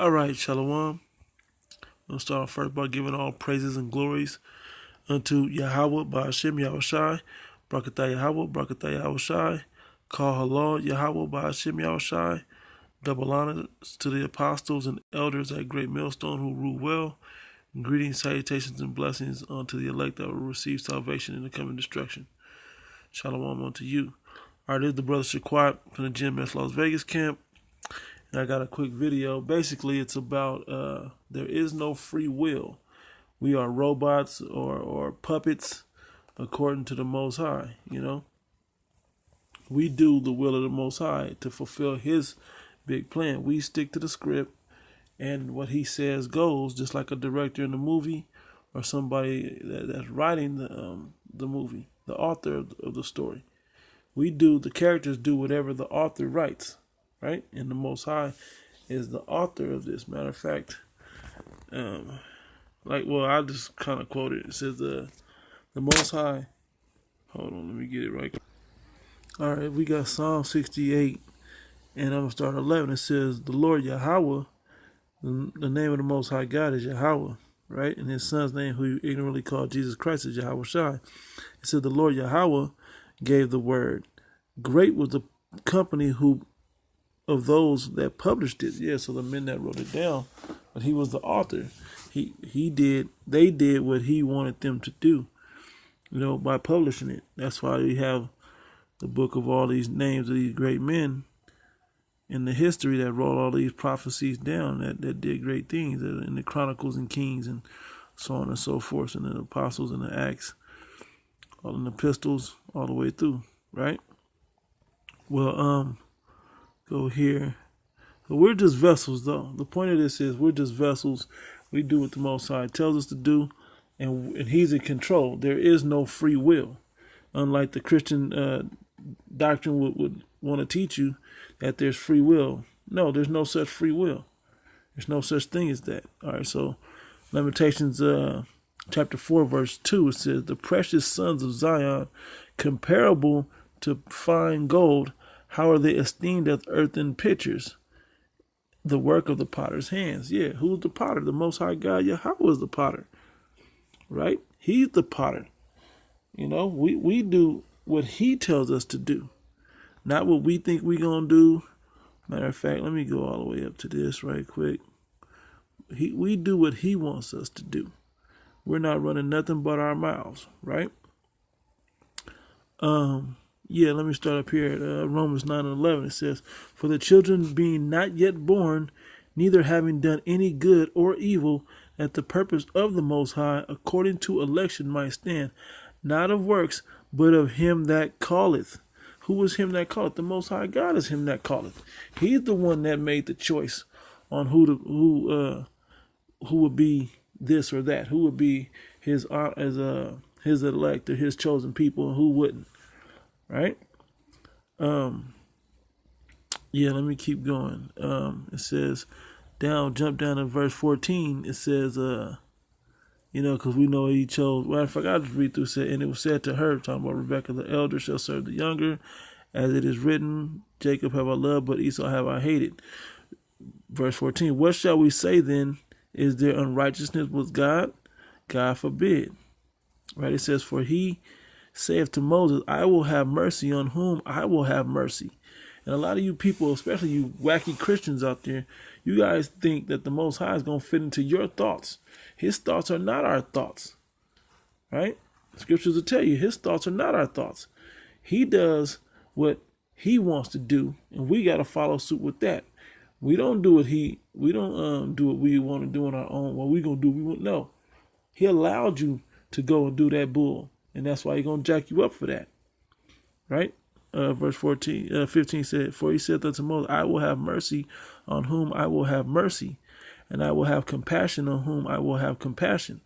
All right, Shalom. We'll start off first by giving all praises and glories unto Yahweh, Ba'ashem, Yahushai, Brakatah Yahweh, Brakatah Yahushai, Call Halal, Yahweh, Ba'ashem, Yahushai. Double honors to the apostles and elders at Great Millstone who rule well. Greetings, salutations, and blessings unto the elect that will receive salvation in the coming destruction. Shalom unto you. All right, this is the brother Shaquat from the GMS Las Vegas camp. And I got a quick video. Basically, it's about there is no free will. We are robots or puppets according to the Most High, you know. We do the will of the Most High to fulfill His big plan. We stick to the script, and what He says goes, just like a director in a movie or somebody that's writing the movie, the author of the story. The characters do whatever the author writes, right? And the Most High is the author of this. Matter of fact, I just kind of quoted it. It says the Most High. Hold on, let me get it right. All right, we got Psalm 68, and I'm gonna start at 11. It says, "The Lord Yahweh, the name of the Most High God is Yahweh, right? And His Son's name, who you ignorantly called Jesus Christ, is Yahweh Shai." It said, "The Lord Yahweh gave the word. Great was the company of those that published it." Yeah, so the men that wrote it down, but He was the author. They did what He wanted them to do, by publishing it. That's why we have the book of all these names of these great men in the history that wrote all these prophecies down that did great things in the Chronicles and Kings and so on and so forth, and the Apostles and the Acts, all in the epistles, all the way through, right? Well, go here. So we're just vessels, though. The point of this is we're just vessels. We do what the Most High tells us to do, and He's in control. There is no free will, unlike the Christian doctrine would want to teach you that there's free will. No, there's no such free will. There's no such thing as that. All right, so Lamentations chapter 4, verse 2, it says, "The precious sons of Zion, comparable to fine gold, how are they esteemed as earthen pitchers, the work of the potter's hands." Yeah, who's the potter? The Most High God, Yahweh, is the potter, right? He's the potter. We do what He tells us to do, not what we think we're going to do. Matter of fact, let me go all the way up to this right quick. We do what He wants us to do. We're not running nothing but our mouths, right? Yeah, let me start up here at Romans 9:11. It says, "For the children being not yet born, neither having done any good or evil, that the purpose of the Most High, according to election, might stand, not of works, but of Him that calleth." Who is Him that calleth? The Most High God is Him that calleth. He's the one that made the choice on who would be this or that, who would be His elect or His chosen people, and who wouldn't. Right? Yeah, let me keep going. It says, jump down to verse 14. It says, because we know He chose. Well, I forgot to read through. And it was said to her, talking about Rebekah, "The elder shall serve the younger, as it is written, Jacob have I loved, but Esau have I hated." Verse 14, "What shall we say then? Is there unrighteousness with God? God forbid." Right? It says, "For He saith to Moses, I will have mercy on whom I will have mercy." And a lot of you people, especially you wacky Christians out there, you guys think that the Most High is going to fit into your thoughts. His thoughts are not our thoughts, right? Scriptures will tell you His thoughts are not our thoughts. He does what He wants to do, and we got to follow suit with that. We don't do what we don't do what we want to do on our own. What we gonna do? No. He allowed you to go and do that bull, and that's why He's gonna jack you up for that, right? Verse 15 said, "For He said unto Moses, I will have mercy on whom I will have mercy, and I will have compassion on whom I will have compassion.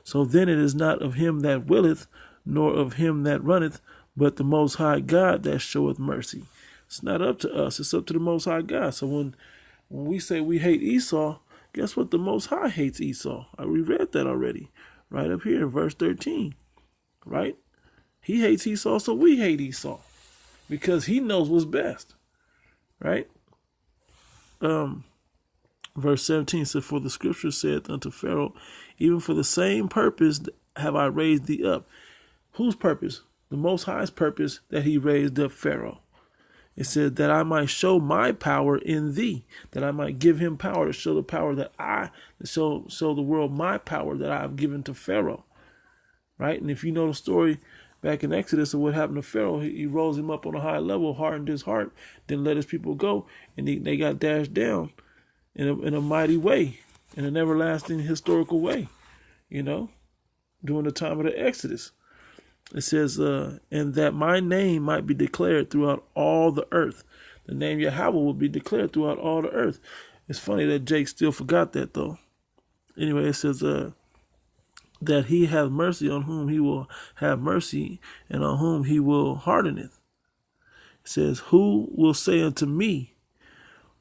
So then it is not of him that willeth, nor of him that runneth, but the Most High God that showeth mercy." It's not up to us. It's up to the Most High God. So when we say we hate Esau, guess what? The Most High hates Esau. We read that already, right up here in verse 13, right? He hates Esau, so we hate Esau, because He knows what's best, right? Verse 17 says, for the scripture saith unto Pharaoh, even for the same purpose have I raised thee up. Whose purpose? The Most High's purpose, that he raised up Pharaoh. It says that I might show my power in thee, that I might give him power, to show the power that show the world my power that I have given to Pharaoh. Right? And if you know the story back in Exodus of what happened to Pharaoh, he rose him up on a high level, hardened his heart, didn't let his people go, and they got dashed down in a mighty way, in an everlasting historical way, during the time of the Exodus. It says, and that my name might be declared throughout all the earth. The name Yahweh will be declared throughout all the earth. It's funny that Jake still forgot that, though. Anyway, it says that he hath mercy on whom he will have mercy, and on whom he will hardeneth. It says, who will say unto me,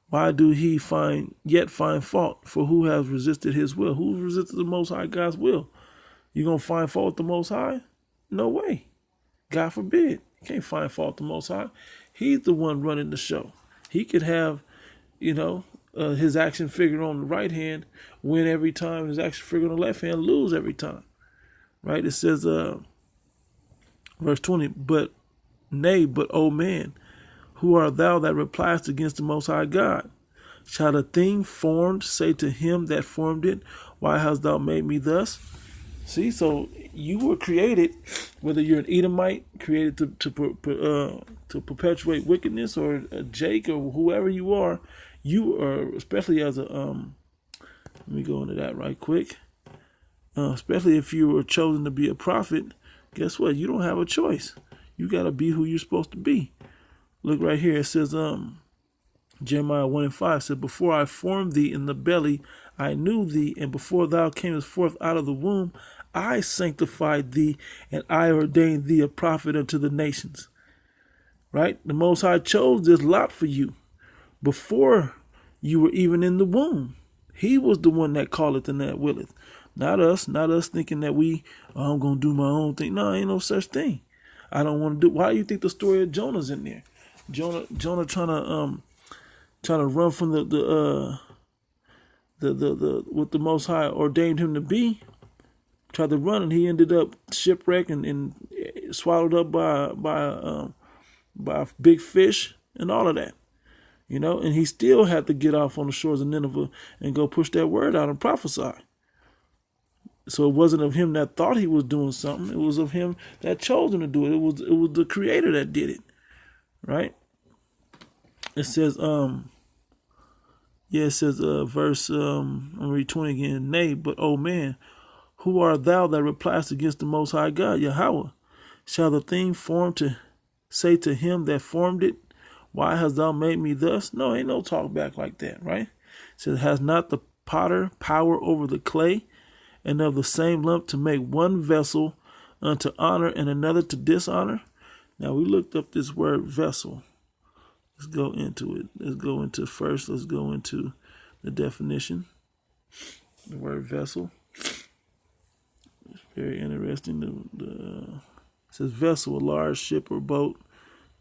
why do he yet find fault? For who has resisted his will? Who resisted the Most High God's will? You going to find fault with the Most High? No way. God forbid. You can't find fault with the Most High. He's the one running the show. He could have, his action figure on the right hand win every time. His action figure on the left hand lose every time. Right? It says, verse 20, but O man, who art thou that repliest against the Most High God? Shall the thing formed say to him that formed it, why hast thou made me thus? See, so you were created, whether you're an Edomite, created to perpetuate wickedness, or a Jake, or whoever you are, especially as a, let me go into that right quick. Especially if you were chosen to be a prophet, guess what? You don't have a choice. You got to be who you're supposed to be. Look right here. It says, Jeremiah 1:5 said, before I formed thee in the belly, I knew thee, and before thou camest forth out of the womb, I sanctified thee, and I ordained thee a prophet unto the nations. Right? The Most High chose this lot for you before you were even in the womb. He was the one that calleth and that willeth. Not us thinking that I'm going to do my own thing. No, ain't no such thing. I don't want to do. Why do you think the story of Jonah's in there? Jonah trying to run from the what the Most High ordained him to be. Tried to run, and he ended up shipwrecked and swallowed up by a big fish and all of that. And he still had to get off on the shores of Nineveh and go push that word out and prophesy. So it wasn't of him that thought he was doing something. It was of him that chose him to do it. It was the Creator that did it. Right? It says, verse, I'm going to read 20 again. Nay, but, O man, who art thou that repliest against the Most High God, Yahweh? Shall the thing formed to say to him that formed it, why hast thou made me thus? No, ain't no talk back like that, right? It says, has not the potter power over the clay, and of the same lump to make one vessel unto honor and another to dishonor? Now, we looked up this word vessel. Let's go into it. Let's go into the definition. The word vessel. It's very interesting. It says vessel, a large ship or boat,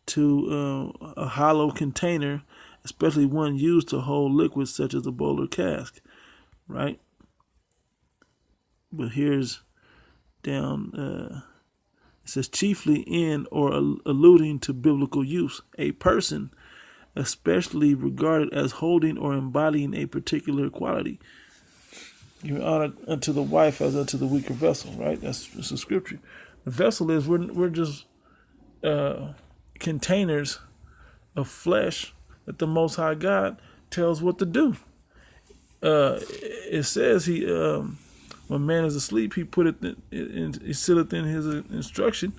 to a hollow container, especially one used to hold liquids such as a bowl or cask, right? But here's down, it says chiefly in or alluding to biblical use, a person especially regarded as holding or embodying a particular quality. You honor unto the wife as unto the weaker vessel, right? That's a scripture. The vessel is we're just containers of flesh that the Most High God tells what to do. It says he when man is asleep, he put it he sitteth in his instruction.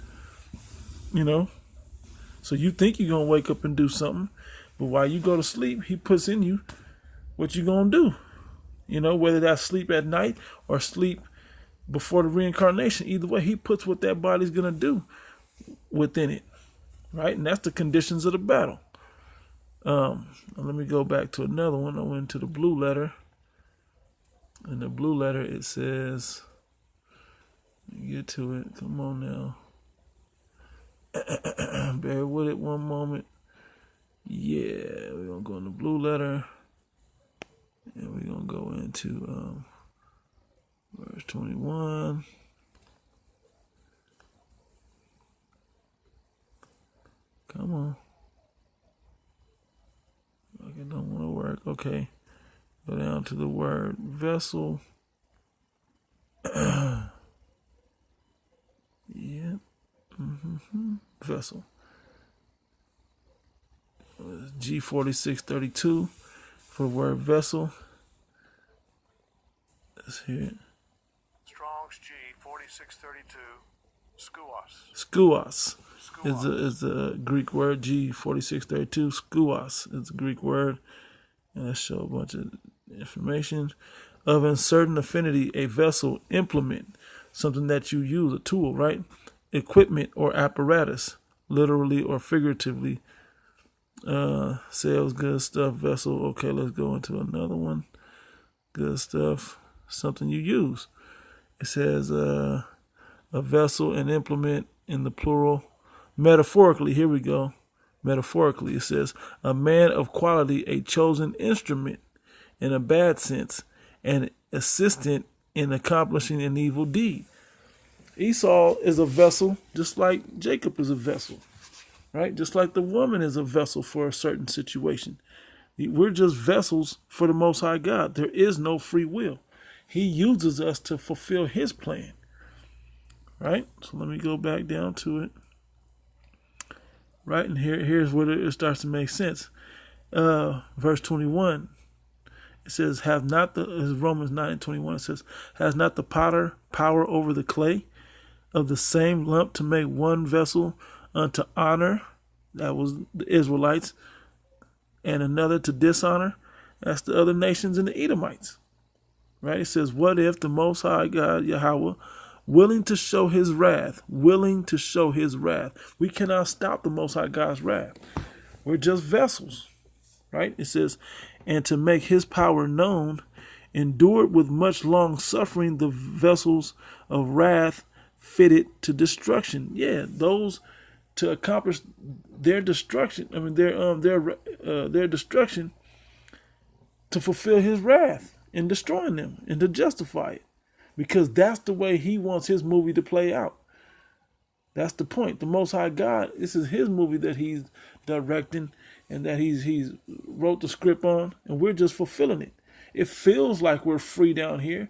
So you think you're gonna wake up and do something, but while you go to sleep, he puts in you what you're gonna do. Whether that's sleep at night or sleep before the reincarnation, either way, he puts what that body's gonna do within it, right? And that's the conditions of the battle. Let me go back to another one. I went to the blue letter. In the blue letter, it says, let me get to it. Come on now. Bear with it one moment. Yeah, we're going to go in the blue letter. And we're into verse 21. Come on. Like it don't want to work. Okay. Go down to the word vessel. Yeah. Vessel. G4632 for the word vessel. Let's hear it. Strong's G4632. Skuos is the Greek word. G4632. Skuos is the Greek word. And let's show a bunch of information. Of uncertain affinity, a vessel, implement, something that you use, a tool, right? Equipment or apparatus, literally or figuratively. Sales, good stuff, vessel. Okay, let's go into another one. Good stuff, something you use. It says a vessel, an implement in the plural. Metaphorically, here we go. Metaphorically, it says a man of quality, a chosen instrument in a bad sense, an assistant in accomplishing an evil deed. Esau is a vessel, just like Jacob is a vessel, right? Just like the woman is a vessel for a certain situation. We're just vessels for the Most High God. There is no free will. He uses us to fulfill his plan, right? So let me go back down to it. Right, and here's where it starts to make sense. Verse 21, it says, "Have not the," Romans 9:21, it says, "Has not the potter power over the clay of the same lump to make one vessel unto honor," that was the Israelites, "and another to dishonor," that's the other nations and the Edomites. Right? It says, what if the Most High God, Yahweh, willing to show his wrath, we cannot stop the Most High God's wrath. We're just vessels, right? It says, "And to make his power known, endured with much long suffering the vessels of wrath fitted to destruction." Yeah, those to accomplish their destruction. I mean, their destruction, to fulfill his wrath in destroying them and to justify it. Because that's the way he wants his movie to play out. That's the point. The Most High God, this is his movie that he's directing and that he's wrote the script on, and we're just fulfilling it. It feels like we're free down here,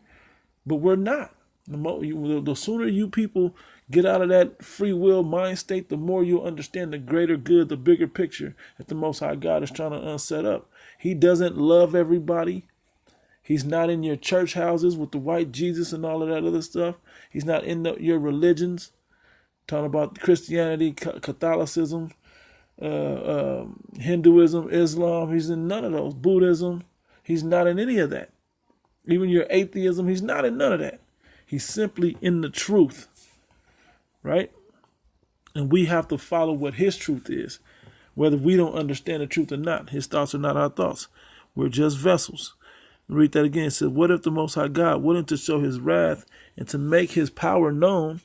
but we're not. The sooner you people get out of that free will mind state, the more you'll understand the greater good, the bigger picture that the Most High God is trying to set up. He doesn't love everybody. He's not in your church houses with the white Jesus and all of that other stuff. He's not in your religions, talking about Christianity, Catholicism, Hinduism, Islam. He's in none of those. Buddhism. He's not in any of that. Even your atheism, he's not in none of that. He's simply in the truth, right? And we have to follow what his truth is, whether we don't understand the truth or not. His thoughts are not our thoughts. We're just vessels. Read that again. It says, what if the Most High God, willing to show his wrath and to make his power known,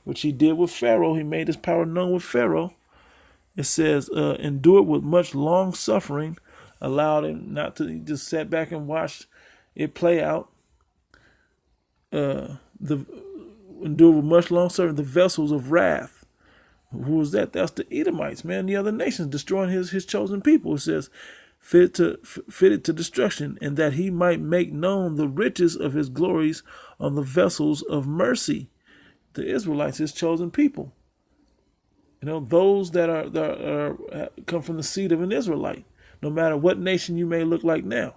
which he did with Pharaoh. He made his power known with Pharaoh. It says, endured with much long suffering, allowed him not to just sat back and watch it play out. Endured with much long suffering, the vessels of wrath. Who was that? That's the Edomites, man. The other nations destroying his chosen people. It says, fitted to destruction, and that he might make known the riches of his glories on the vessels of mercy. The Israelites, his chosen people. You know, those that are come from the seed of an Israelite. No matter what nation you may look like now,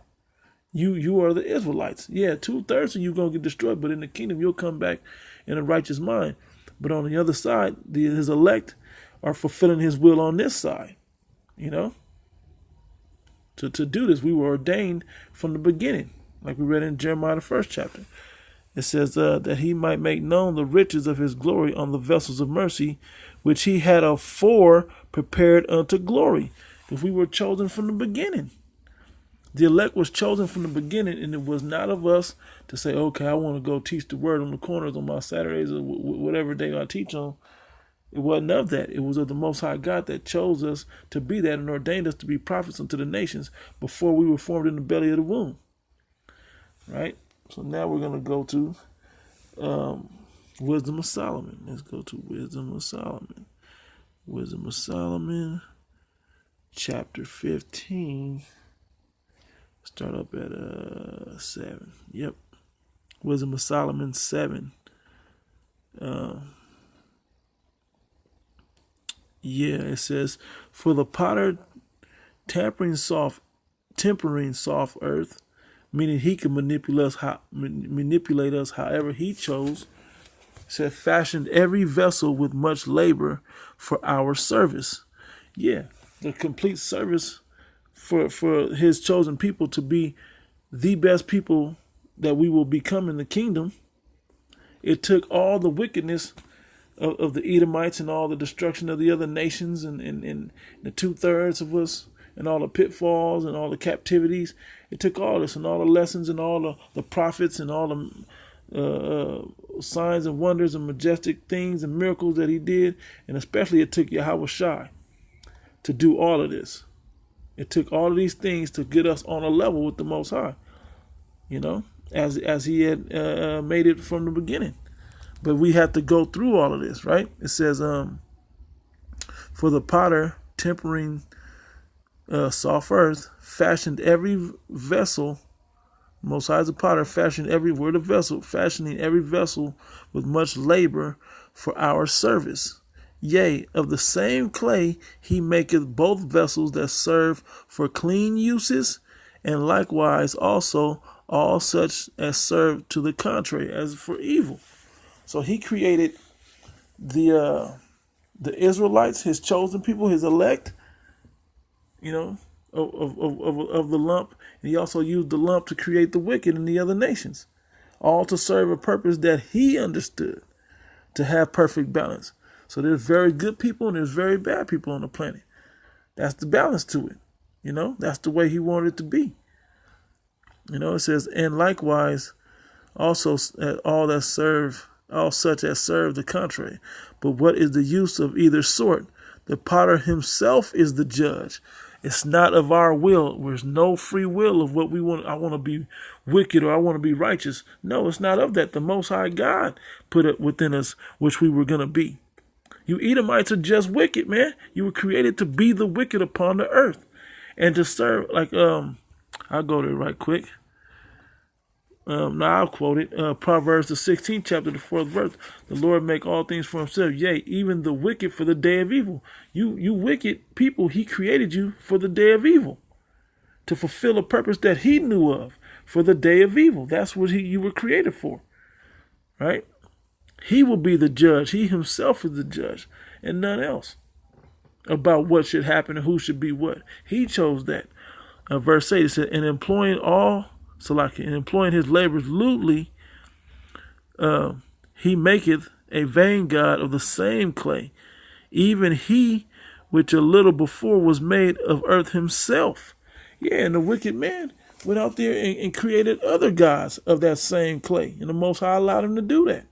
you are the Israelites. Yeah, 2/3 of you gonna get destroyed, but in the kingdom you'll come back in a righteous mind. But on the other side, his elect are fulfilling his will on this side. You know. To do this, we were ordained from the beginning, like we read in Jeremiah, the 1st chapter. It says that he might make known the riches of his glory on the vessels of mercy, which he had afore prepared unto glory. Because we were chosen from the beginning. The elect was chosen from the beginning, and it was not of us to say, okay, I want to go teach the word on the corners on my Saturdays or whatever day I teach on. It wasn't of that. It was of the Most High God that chose us to be that and ordained us to be prophets unto the nations before we were formed in the belly of the womb. right? So now we're going to go to Wisdom of Solomon. Let's go to Wisdom of Solomon. Wisdom of Solomon, chapter 15. Start up at 7. Yep. Wisdom of Solomon 7. Yeah, it says, for the potter tempering soft earth, meaning he can manipulate us however he chose. It said, fashioned every vessel with much labor for our service. Yeah, the complete service for his chosen people to be the best people that we will become in the kingdom. It took all the wickedness of the Edomites and all the destruction of the other nations and the 2/3 of us and all the pitfalls and all the captivities. It took all this and all the lessons and all the prophets and all the signs and wonders and majestic things and miracles that he did. And especially it took Yahweh Shai to do all of this. It took all of these things to get us on a level with the Most High, as he had made it from the beginning. But we have to go through all of this, right? It says, for the potter tempering soft earth, fashioned every vessel. Most High is the potter, fashioned every word of vessel, fashioning every vessel with much labor for our service. Yea, of the same clay he maketh both vessels that serve for clean uses, and likewise also all such as serve to the contrary, as for evil. So he created the Israelites, his chosen people, his elect, of the lump. And he also used the lump to create the wicked in the other nations, all to serve a purpose that he understood, to have perfect balance. So there's very good people and there's very bad people on the planet. That's the balance to it. That's the way he wanted it to be. It says, and likewise also all such as serve the contrary. But what is the use of either sort? The potter himself is the judge. It's not of our will. There's no free will of what we want. I want to be wicked or I want to be righteous. No, it's not of that. The Most High God put it within us, which we were going to be. You Edomites are just wicked, man. You were created to be the wicked upon the earth and to serve. I'll go there right quick. Now I'll quote it. Proverbs the 16th chapter, the 4th verse. The Lord make all things for himself. Yea, even the wicked for the day of evil. You wicked people, he created you for the day of evil, to fulfill a purpose that he knew of for the day of evil. That's what you were created for, right? He will be the judge. He himself is the judge and none else about what should happen and who should be what. He chose that. Verse 8, it said, and employing his labors lewdly, he maketh a vain god of the same clay, even he which a little before was made of earth himself. Yeah, and the wicked man went out there and created other gods of that same clay, and the Most High allowed him to do that.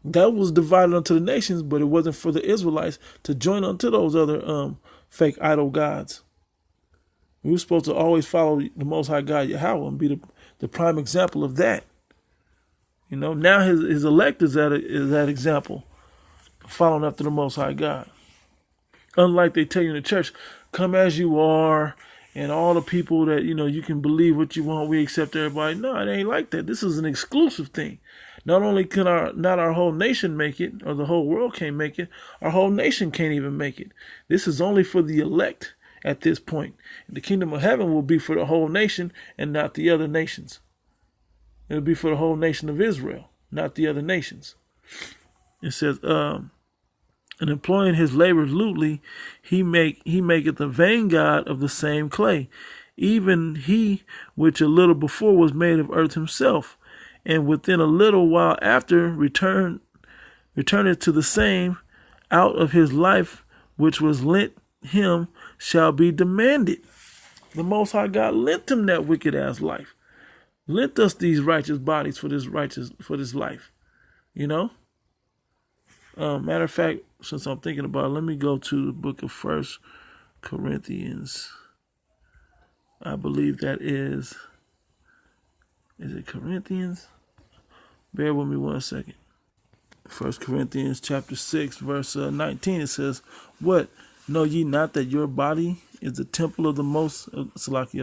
That was divided unto the nations, but it wasn't for the Israelites to join unto those other fake idol gods. We were supposed to always follow the Most High God Yahweh and be the prime example of that. Now his elect is that example, following after the Most High God. Unlike they tell you in the church, come as you are, and all the people that, you can believe what you want, we accept everybody. No, it ain't like that. This is an exclusive thing. Not only can our whole nation make it, or the whole world can't make it, our whole nation can't even make it. This is only for the elect at this point. The kingdom of heaven will be for the whole nation and not the other nations. It'll be for the whole nation of Israel, not the other nations. It says, and employing his labors lewdly, he maketh a vain god of the same clay, even he which a little before was made of earth himself, and within a little while after returneth to the same, out of his life which was lent him shall be demanded. The Most High God lent him that wicked ass life, lent us these righteous bodies for this life. Matter of fact, since I'm thinking about it, let me go to the book of 1 Corinthians. I believe that is Is it Corinthians? Bear with me 1 second. 1 Corinthians chapter 6, verse 19, it says, "What? Know ye not that your body is the temple of the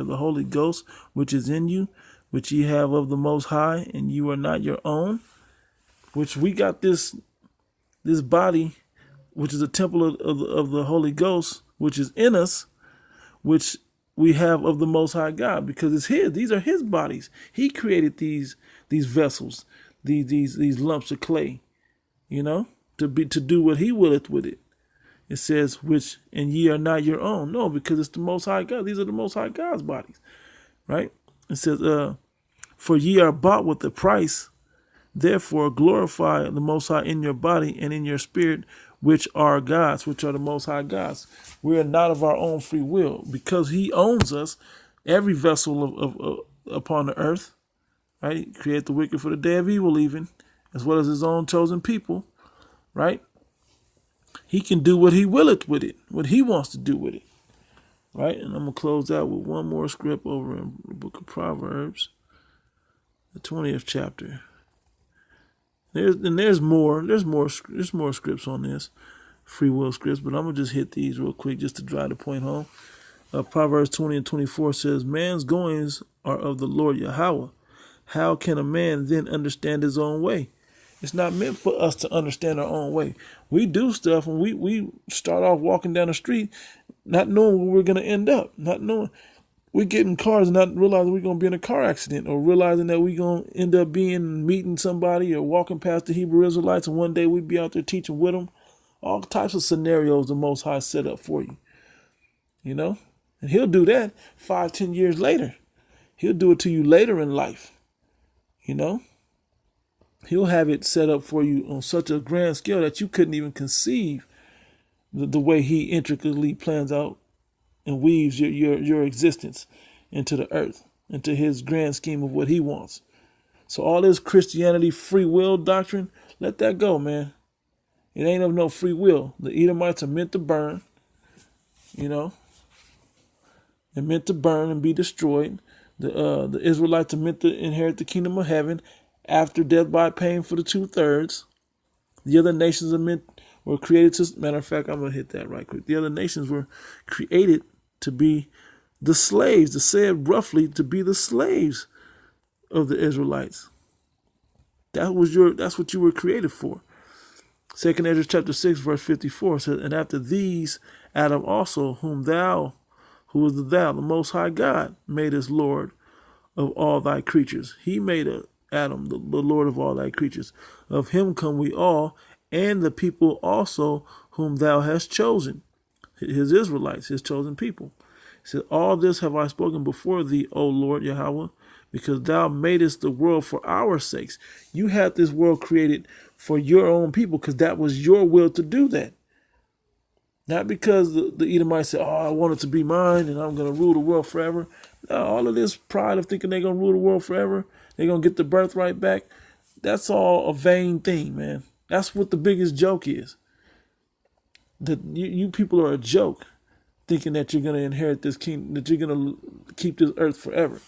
of the Holy Ghost, which is in you, which ye have of the Most High, and you are not your own?" Which we got this body, which is a temple of the Holy Ghost, which is in us, which we have of the Most High God, because it's His. These are His bodies. He created these vessels, these lumps of clay, to do what He willeth with it. It says, "Which and ye are not your own." No, because it's the Most High God. These are the Most High God's bodies, right? It says, "For ye are bought with a price. Therefore glorify the Most High in your body and in your spirit, which are God's," which are the Most High God's. We are not of our own free will, because He owns us. Every vessel of upon the earth, right? He created the wicked for the day of evil, even as well as His own chosen people, right? He can do what He willeth with it, what He wants to do with it, right? And I'm gonna close out with one more script over in the book of Proverbs, the 20th chapter. There's more scripts on this, free will scripts, but I'm gonna just hit these real quick just to drive the point home. Proverbs 20 and 24 says, "Man's goings are of the Lord Yahweh. How can a man then understand his own way?" It's not meant for us to understand our own way. We do stuff and we start off walking down the street not knowing where we're going to end up, not knowing. We get in cars and not realizing we're going to be in a car accident, or realizing that we're going to end up meeting somebody or walking past the Hebrew Israelites, and one day we'd be out there teaching with them. All types of scenarios the Most High set up for you, And He'll do that 5-10 years later. He'll do it to you later in life, He'll have it set up for you on such a grand scale that you couldn't even conceive the way He intricately plans out and weaves your existence into the earth, into His grand scheme of what He wants. So all this Christianity free will doctrine, let that go, man. It ain't of no free will. The Edomites are meant to burn, They're meant to burn and be destroyed. The Israelites are meant to inherit the kingdom of heaven after death by pain for the 2/3. The other nations were created to, matter of fact, I'm going to hit that right quick. The other nations were created to be the slaves, to say it roughly, to be the slaves of the Israelites. That's what you were created for. 2 Ezra chapter 6, verse 54 says, "And after these, Adam also, who is the Most High God, made us Lord of all thy creatures." He made Adam the Lord of all thy creatures. "Of him come we all, and the people also whom thou hast chosen," His Israelites, His chosen people. He said, "All this have I spoken before thee, O Lord Yahweh, because thou madest the world for our sakes." You had this world created for your own people, because that was your will to do that. Not because the Edomites said, "Oh, I want it to be mine and I'm going to rule the world forever." No, all of this pride of thinking they're going to rule the world forever, they're going to get the birthright back, that's all a vain thing, man. That's what the biggest joke is. That you people are a joke, thinking that you're going to inherit this kingdom, that you're going to keep this earth forever.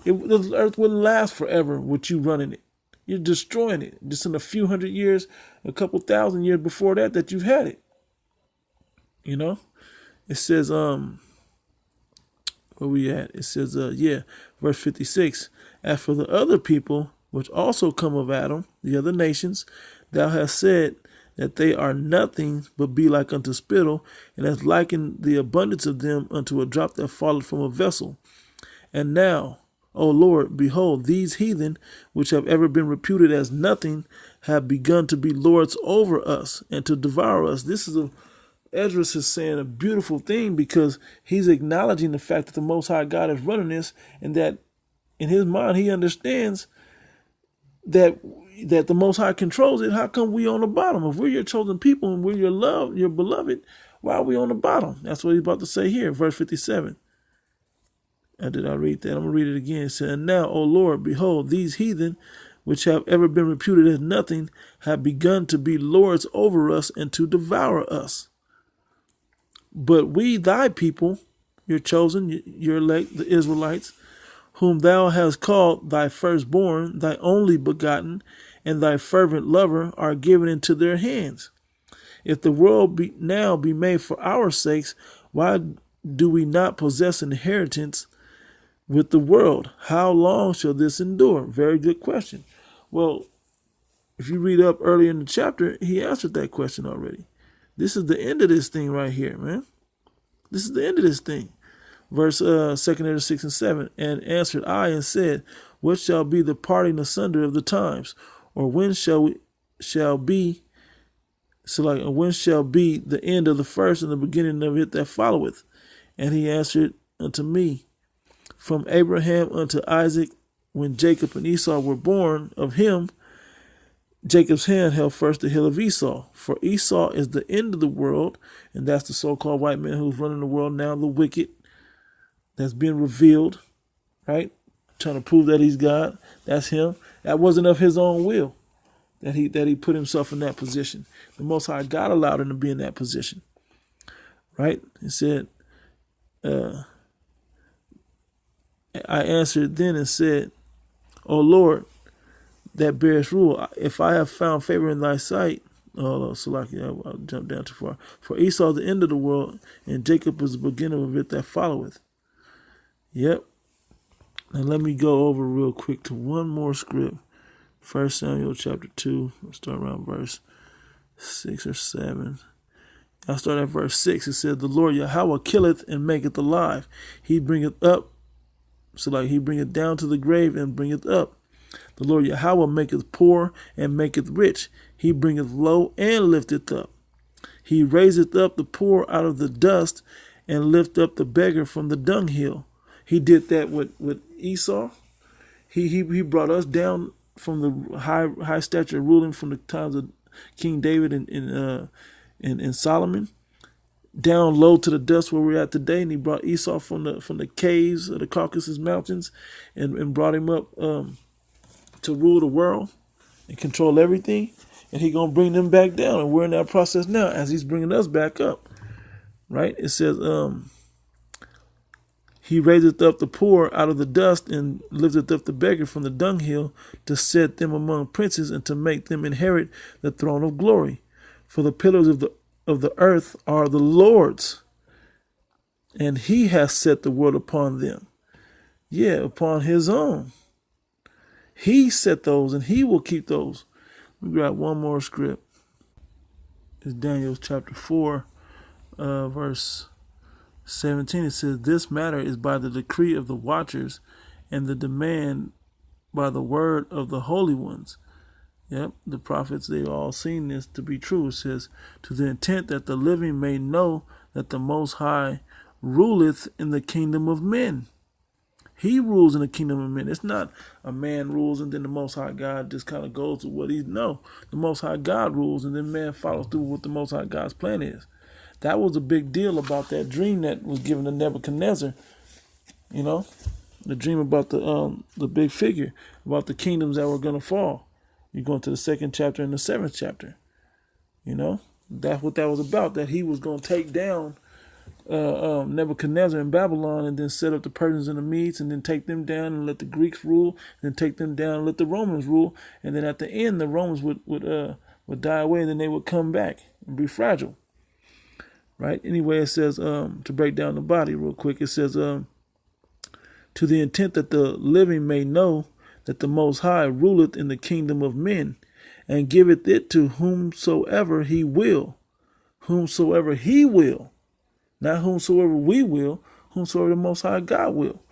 This earth wouldn't last forever with you running it. You're destroying it. Just in a few hundred years, a couple thousand years before that you've had it. It says, where we at? It says, verse 56, "As for the other people, which also come of Adam, the other nations, thou hast said that they are nothing, but be like unto spittle, and hast likened the abundance of them unto a drop that falleth from a vessel. And now, O Lord, behold, these heathen, which have ever been reputed as nothing, have begun to be lords over us, and to devour us." Esdras is saying a beautiful thing, because he's acknowledging the fact that the Most High God is running this, and that in his mind he understands that the Most High controls it. How come we on the bottom? If we're your chosen people and we're your beloved, why are we on the bottom? That's what he's about to say here, verse 57. Did I read that? I'm going to read it again. It said, "And now, O Lord, behold, these heathen, which have ever been reputed as nothing, have begun to be lords over us and to devour us. But we, thy people, your chosen, your elect, the Israelites, whom thou hast called thy firstborn, thy only begotten, and thy fervent lover are given into their hands. If the world now be made for our sakes, why do we not possess an inheritance with the world? How long shall this endure? Very good question. Well, if you read up earlier in the chapter, he answered that question already. This is the end of this thing right here, man. This is the end of this thing. Verse 2 6 and 7. And answered I and said, what shall be the parting asunder of the times? Or when shall be when shall be the end of the first and the beginning of it that followeth? And he answered unto me, from Abraham unto Isaac, when Jacob and Esau were born of him, Jacob's hand held first the hill of Esau. For Esau is the end of the world, and that's the so-called white man who's running the world now, the wicked, that's being revealed, right? Trying to prove that he's God. That's him. That wasn't of his own will that he put himself in that position. The Most High God allowed him to be in that position, right? He said, I answered then and said, O Lord, that bearest rule, if I have found favor in thy sight, I'll jump down too far. For Esau is the end of the world, and Jacob is the beginning of it that followeth. Yep. Now let me go over real quick to one more script. 1 Samuel chapter 2. We'll start around verse 6 or 7. I'll start at verse 6. It says, the Lord Yahweh killeth and maketh alive. He bringeth up, he bringeth down to the grave and bringeth up. The Lord Yahweh maketh poor and maketh rich. He bringeth low and lifteth up. He raiseth up the poor out of the dust and lift up the beggar from the dunghill. He did that with Esau. He brought us down from the high stature ruling from the times of King David and Solomon, down low to the dust where we're at today. And he brought Esau from the caves of the Caucasus Mountains and brought him up to rule the world and control everything. And he's going to bring them back down. And we're in that process now as he's bringing us back up. Right? It says, he raiseth up the poor out of the dust and lifteth up the beggar from the dunghill to set them among princes and to make them inherit the throne of glory. For the pillars of the earth are the Lord's, and he has set the world upon them. Yeah, upon his own. He set those, and he will keep those. We got one more script. It's Daniel chapter 4, verse 17. It says, this matter is by the decree of the watchers and the demand by the word of the holy ones. Yep, the prophets, they all seen this to be true. It says, to the intent that the living may know that the Most High ruleth in the kingdom of men. He rules in the kingdom of men. It's not a man rules and then the Most High God just kind of goes to what he know. The Most High God rules and then man follows through what the Most High God's plan is. That was a big deal about that dream that was given to Nebuchadnezzar. You know, the dream about the big figure, about the kingdoms that were going to fall. You go into the 2nd chapter and the 7th chapter. You know, that's what that was about, that he was going to take down Nebuchadnezzar in Babylon and then set up the Persians and the Medes and then take them down and let the Greeks rule, and then take them down and let the Romans rule. And then at the end, the Romans would die away and then they would come back and be fragile. Right? Anyway, it says, to break down the body real quick, it says, to the intent that the living may know that the Most High ruleth in the kingdom of men, and giveth it to whomsoever he will. Whomsoever he will. Not whomsoever we will, whomsoever the Most High God will.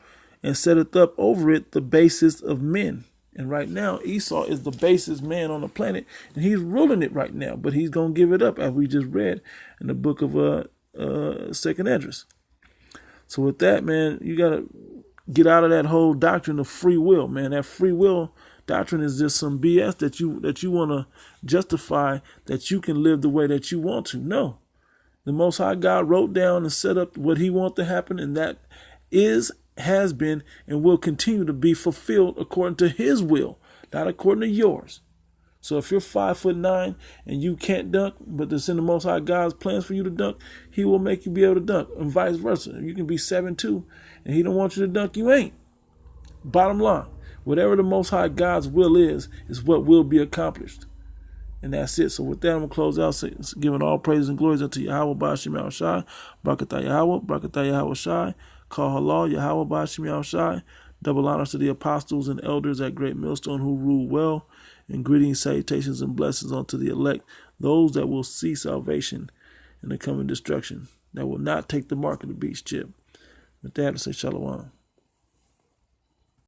And setteth up over it the basest of men. And right now, Esau is the basest man on the planet, and he's ruling it right now. But he's going to give it up, as we just read in the book of 2nd Esdras. So with that, man, you got to get out of that whole doctrine of free will, man. That free will doctrine is just some BS that you want to justify that you can live the way that you want to. No. The Most High God wrote down and set up what he wants to happen, and that has been, and will continue to be fulfilled according to his will, not according to yours. So if you're 5'9" and you can't dunk, but it's in the Most High God's plans for you to dunk, he will make you be able to dunk, and vice versa. You can be 7'2" and he don't want you to dunk, you ain't. Bottom line, whatever the Most High God's will is what will be accomplished. And that's it. So with that, I'm going to close out giving all praises and glories unto Yahweh Ba'ashim Yahushai, Barakatah Yahweh, Barakatah Yahweh Shai, Call Halal, Yahweh Ba'ashim Yahushai. Double honors to the apostles and elders at Great Millstone who rule well, and greetings, salutations, and blessings unto the elect, those that will see salvation in the coming destruction, that will not take the mark of the beast chip. With that, I say shalom.